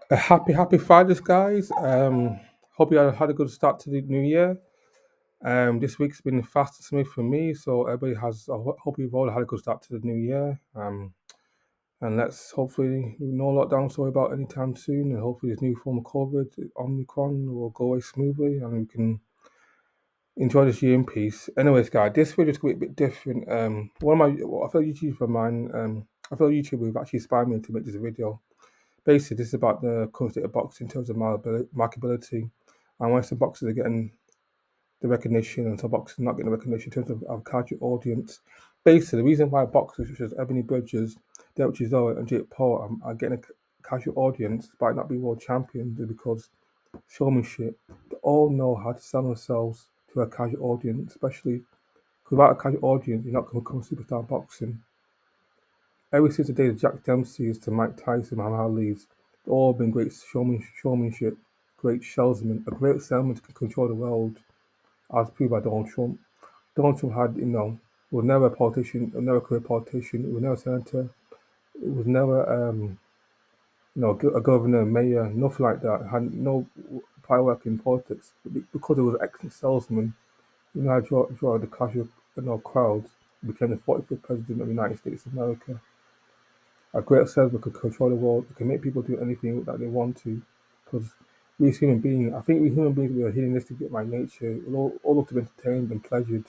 Happy Fridays, guys. Hope you had a good start to the new year. This week's been fast and smooth for me, so everybody has. Hope you've all had a good start to the new year. And let's hopefully no lockdown story about anytime soon, and hopefully this new form of COVID, Omicron, will go away smoothly, and we can enjoy this year in peace. Anyways, guys, this video is going to be a bit different. One of my, I feel YouTube of mine. I feel YouTube have actually inspired me to make this video. Basically, this is about the current state of boxing in terms of marketability, and why some boxers are getting the recognition and some boxers not getting the recognition in terms of casual audience. Basically, the reason why boxers such as Ebanie Bridges, Dereck Chisora, and Jake Paul are getting a casual audience despite not being world champions is because showmanship. They all know how to sell themselves to a casual audience, especially because without a casual audience, you're not going to become a superstar in boxing. Ever since the days of Jack Dempsey's to Mike Tyson, Muhammad Ali's, they've all been great showmanship, great salesmen, a great salesman to control the world, as proved by Donald Trump. Donald Trump had, was never a politician, was never a career politician, he was never a senator, it was never, a governor, mayor, nothing like that. Had no prior work in politics, but because he was an excellent salesman, how to draw the casual, crowds. He became the 45th president of the United States of America. A great salesman could control the world. It can make people do anything that they want to. Because we as human beings, I think we human beings, we are hedonistic by nature. We all love to be entertained and pleasured.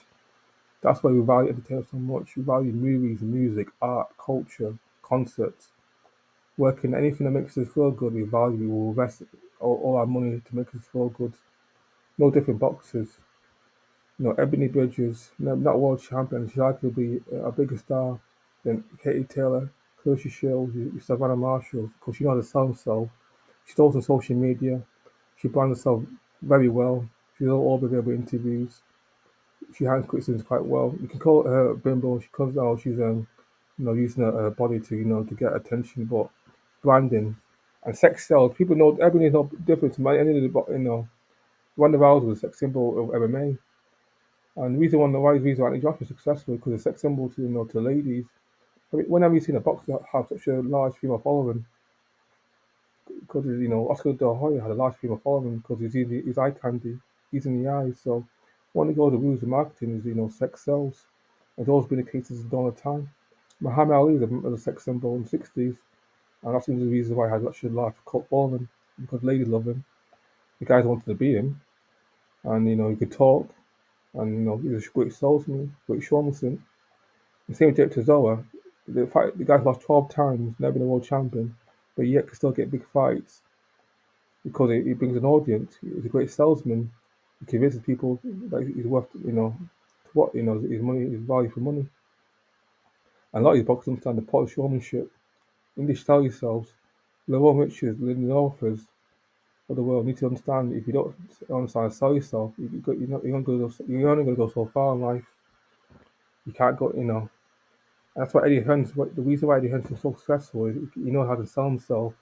That's why we value entertainment so much. We value movies, music, art, culture, concerts, working, anything that makes us feel good. We value. We will invest all our money to make us feel good. No different boxers. Ebony Bridges, not world champion. She's arguably a bigger star than Katie Taylor, Kirsty Shields, Savannah Marshall, because she knows how to sell herself. She's also on social media. She brands herself very well. She's all available interviews. She handles criticisms quite well. You can call her a bimbo. She comes out. She's using her body to to get attention, but branding and sex sells. People know everything is not different to my any of the Ronda Rousey was a sex symbol of MMA. And the reason why Josh was successful because it's sex symbol to to ladies. I mean, when have you seen a boxer have such a large female following? Because Oscar De La Hoya had a large female following because he's eye candy, he's in the eyes. So one of the rules of marketing is sex sells. It's always been the case since the dawn of time. Muhammad Ali was a sex symbol in the 60s, and that's one of the reasons why he had such a large cult following because ladies love him. The guys wanted to be him, and he could talk, and he was a great salesman, great showman. The same with Dereck Chisora. The guy's lost 12 times, never been a world champion, but yet can still get big fights because he brings an audience. He's a great salesman. He convinces people that he's worth, what, his money, his value for money. And a lot of these boxers understand the pot of showmanship. English sell yourselves. Lerone Richards, the authors of the world need to understand if you don't understand how to sell yourself, you're only going to go so far in life. You can't go, That's why the reason why Eddie Hearn's so successful is he knows how to sell himself.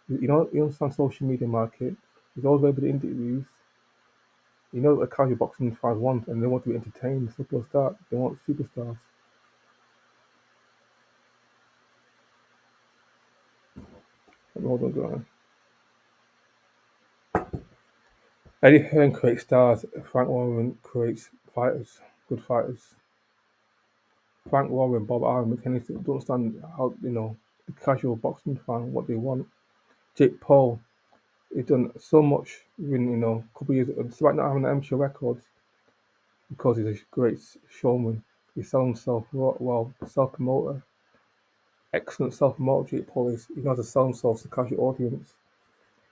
He understands social media market. He's always able to interviews. You know what a casual boxing fans want, and they want to be entertained. Simple as that. They want superstars. Hold on, go. Eddie Hearn creates stars. Frank Warren creates fighters, good fighters. Frank Warren, Bob Arum, McKenny don't understand how the casual boxing fan what they want. Jake Paul, he's done so much in a couple of years, despite not having an amateur record, because he's a great showman. He sells himself well, self promoter, excellent self promoter. Jake Paul is he knows how to sell himself to casual audience.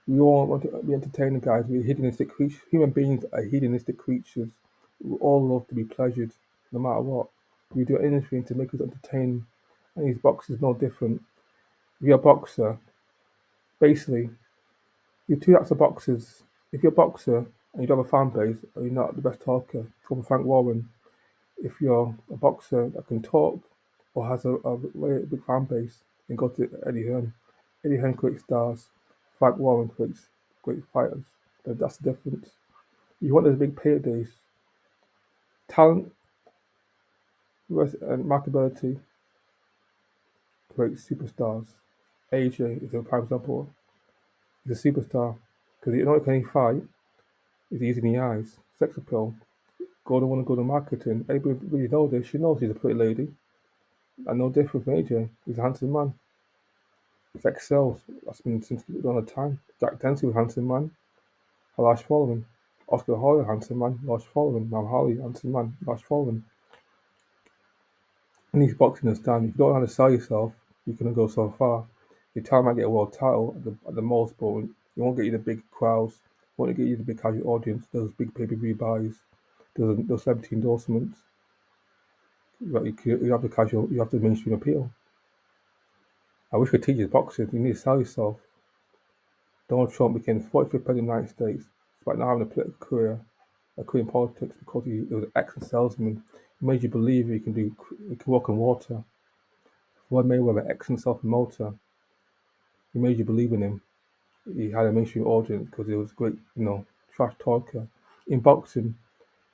We all want to be entertained, guys. We're hedonistic creatures. Human beings are hedonistic creatures. We all love to be pleasured, no matter what. We do anything to make us entertained, and these boxers no different. If you're a boxer, basically, you're two types of boxers. If you're a boxer and you don't have a fan base, or you're not the best talker, go for Frank Warren. If you're a boxer that can talk or has a very big fan base, then go to Eddie Hearn. Eddie Hearn creates stars. Frank Warren creates great fighters. That's the difference. You want those big paydays. Talent and marketability creates superstars. AJ is a prime example. He's a superstar because you know can he fight? He's easy in the eyes. Sex appeal. Go to want to go to marketing. Everybody really knows this. She knows he's a pretty lady. And no different from AJ. He's a handsome man. Sex sells. That's been since the dawn of time. Jack Dempsey was a handsome man. A large following. Oscar Hoyer, handsome man, large following. Now Harley, handsome man, large following. In these boxing and stand, if you don't know how to sell yourself, you can go so far. Your talent might get a world title at the most, but it won't get you the big crowds. It won't get you the big casual audience. Those big pay-per-view buys, those celebrity endorsements. But you have the casual, you have the mainstream appeal. I wish I could teach you boxing. You need to sell yourself. Donald Trump became the 45th president of the United States, despite not having a political career, a career in politics, because he was an excellent salesman. He made you believe he can walk on water. Floyd Mayweather, excellent self-promoter. He made you believe in him. He had a mainstream audience because he was a great, trash talker. In boxing,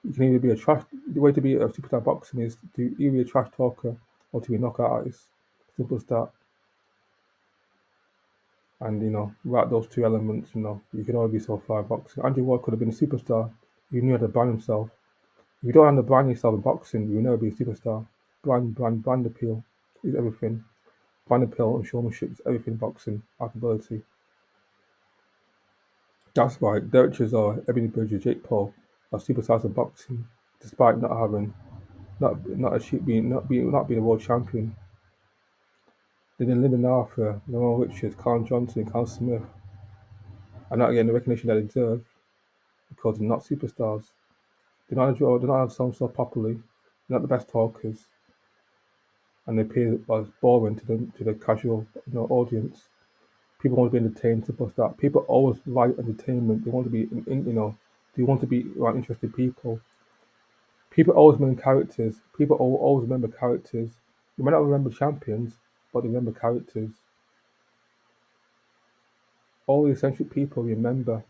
you can either be a trash. The way to be a superstar in boxing is to either be a trash talker or to be a knockout artist. Simple as that. And without those two elements, you can only be so far in boxing. Andrew Ward could have been a superstar. He knew how to brand himself. If you don't have to brand yourself in boxing, you'll never be a superstar. Brand appeal is everything. Brand appeal and showmanship is everything in boxing. Marketability. That's why Dereck Chisora, Ebanie Bridges, Jake Paul are superstars in boxing, despite not being a world champion. Then Lyndon Arthur, Noel Richards, Carl Johnson, and Carl Smith are not getting the recognition they deserve because they're not superstars. They're not so popularly. They're not the best talkers, and they appear as boring to the casual audience. People want to be entertained, simple as that. People always like entertainment. They want to be they want to be around interested people. People always remember characters. People always remember characters. You might not remember champions, but they remember characters. All the eccentric people remember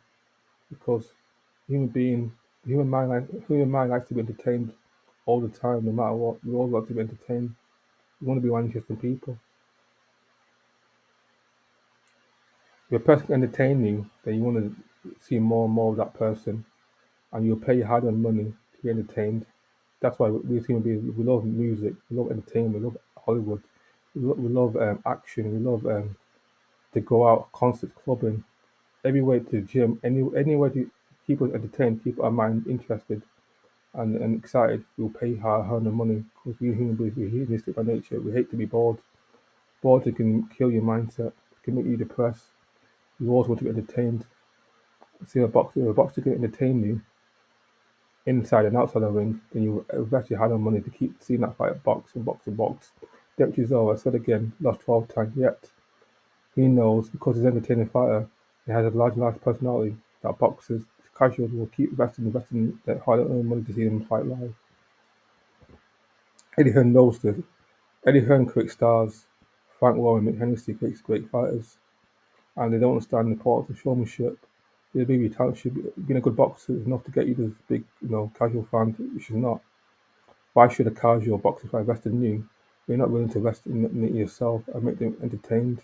because human being, human mind likes to be entertained all the time, no matter what. We all like to be entertained. We want to be around interesting people. If a person can entertain you, then you want to see more and more of that person, and you'll pay hard-earned money to be entertained. That's why we human beings we love music, we love entertainment, we love Hollywood, we love action, we love to go out, concerts, clubbing, everywhere to the gym, anywhere to keep us entertained, keep our mind interested and excited. We'll pay hard earned money because we human beings we're hedonistic by nature. We hate to be bored. Bored it can kill your mindset, it can make you depressed. You always want to be entertained. See a boxer can entertain you inside and outside the ring, then you invest your hard earned money to keep seeing that fight box and box and box. Dereck Chisora, I said again, lost 12 times yet. He knows because he's an entertaining fighter, he has a large personality that boxers, casuals will keep investing their hard earned money to see him fight live. Eddie Hearn knows this. Eddie Hearn creates stars. Frank Warren, Mick Hennessy creates great fighters. And they don't understand the importance of showmanship. The baby talent should be being a good boxer is enough to get you this big, casual fan, which is not. Why should a casual boxer fan invest in you? You're not willing to invest in yourself and make them entertained.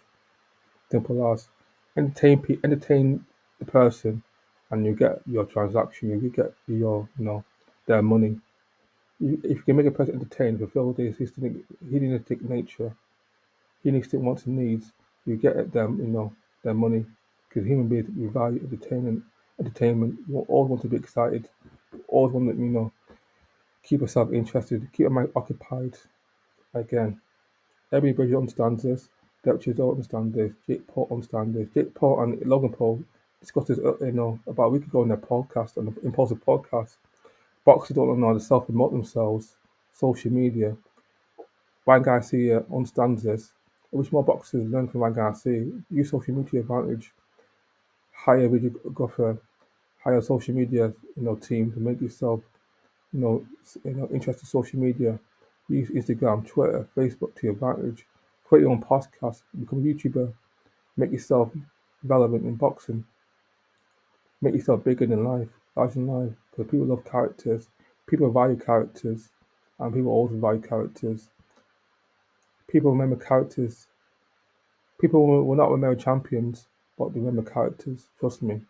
Simple as entertain the person, and you get your transaction. You get your their money. If you can make a person entertained, fulfill their hedonistic nature, hedonistic wants and needs, you get at them their money. Because human beings we value entertainment. Entertainment. We always want to be excited. Always want to keep yourself interested, keep your mind occupied. Again, everybody understands this. Dutchers don't understand this. Jake Paul understands this. Jake Paul and Logan Paul discussed this, about a week ago in their podcast, on the Impulsive podcast. Boxers don't know how to self-promote themselves. Social media. Ryan Garcia understands this. I wish more boxers learn from Ryan Garcia. Use social media advantage. Hire a videographer. Hire a social media, team to make yourself interested in social media. Use Instagram, Twitter, Facebook to your advantage. Create your own podcast. Become a YouTuber. Make yourself relevant in boxing. Make yourself bigger than life, larger than life. Because people love characters. People value characters. And people always value characters. People remember characters. People will not remember champions, but remember characters. Trust me,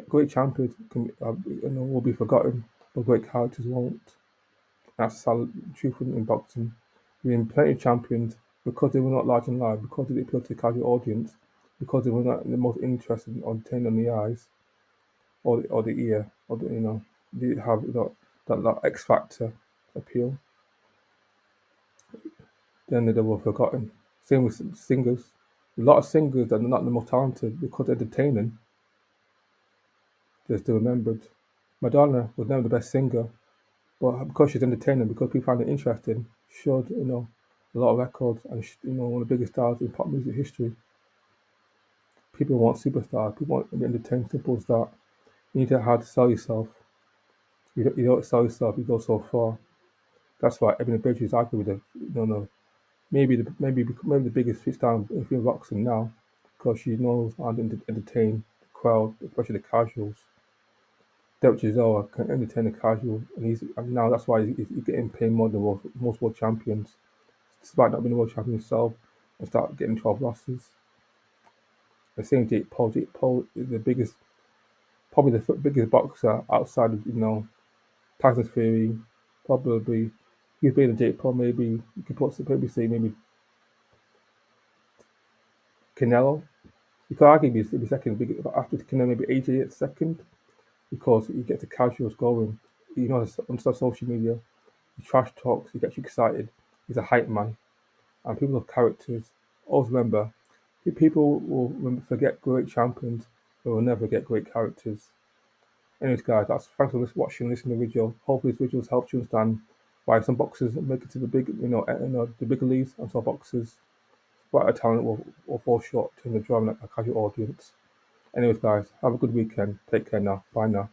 great champions will be forgotten, but great characters won't. That's the sad truth in boxing. We have plenty of champions because they were not large in life, because they appealed to the casual audience, because they were not the most interested on turning on the eyes or the ear or they have that X factor appeal. Then they were forgotten. Same with singers. A lot of singers that are not the most talented because they're entertaining, they're still remembered. Madonna was never the best singer, but because she's entertaining, because people find it interesting, she showed a lot of records and one of the biggest stars in pop music history. People want superstars. People want to be entertained. Simple as that. You need to know how to sell yourself. You don't sell yourself, you go so far. That's why Ebony Bridges is arguing with the maybe the biggest star in film boxing now, because she knows how to entertain the crowd, especially the casuals. Dereck Chisora can entertain the casual, and now that's why he's getting paid more than most world champions, despite not being a world champion himself, and start getting 12 losses. The same Jake Paul. Jake Paul is probably the biggest boxer outside of Tyson Fury. Probably he's bigger than Jake Paul. Maybe you could maybe say maybe Canelo. You could argue he'd be second, after Canelo maybe AJ at second because he gets the casuals going. On social media, he trash talks, he gets you excited. He's a hype man, and people have characters. Always remember, people will forget great champions, but will never forget great characters. Anyways, guys, that's thanks for watching, listening to the video. Hopefully, this video has helped you understand why some boxers make it to the the bigger leagues, and some boxers, quite a talent, will fall short in the drawing like a casual audience. Anyways, guys, have a good weekend. Take care now. Bye now.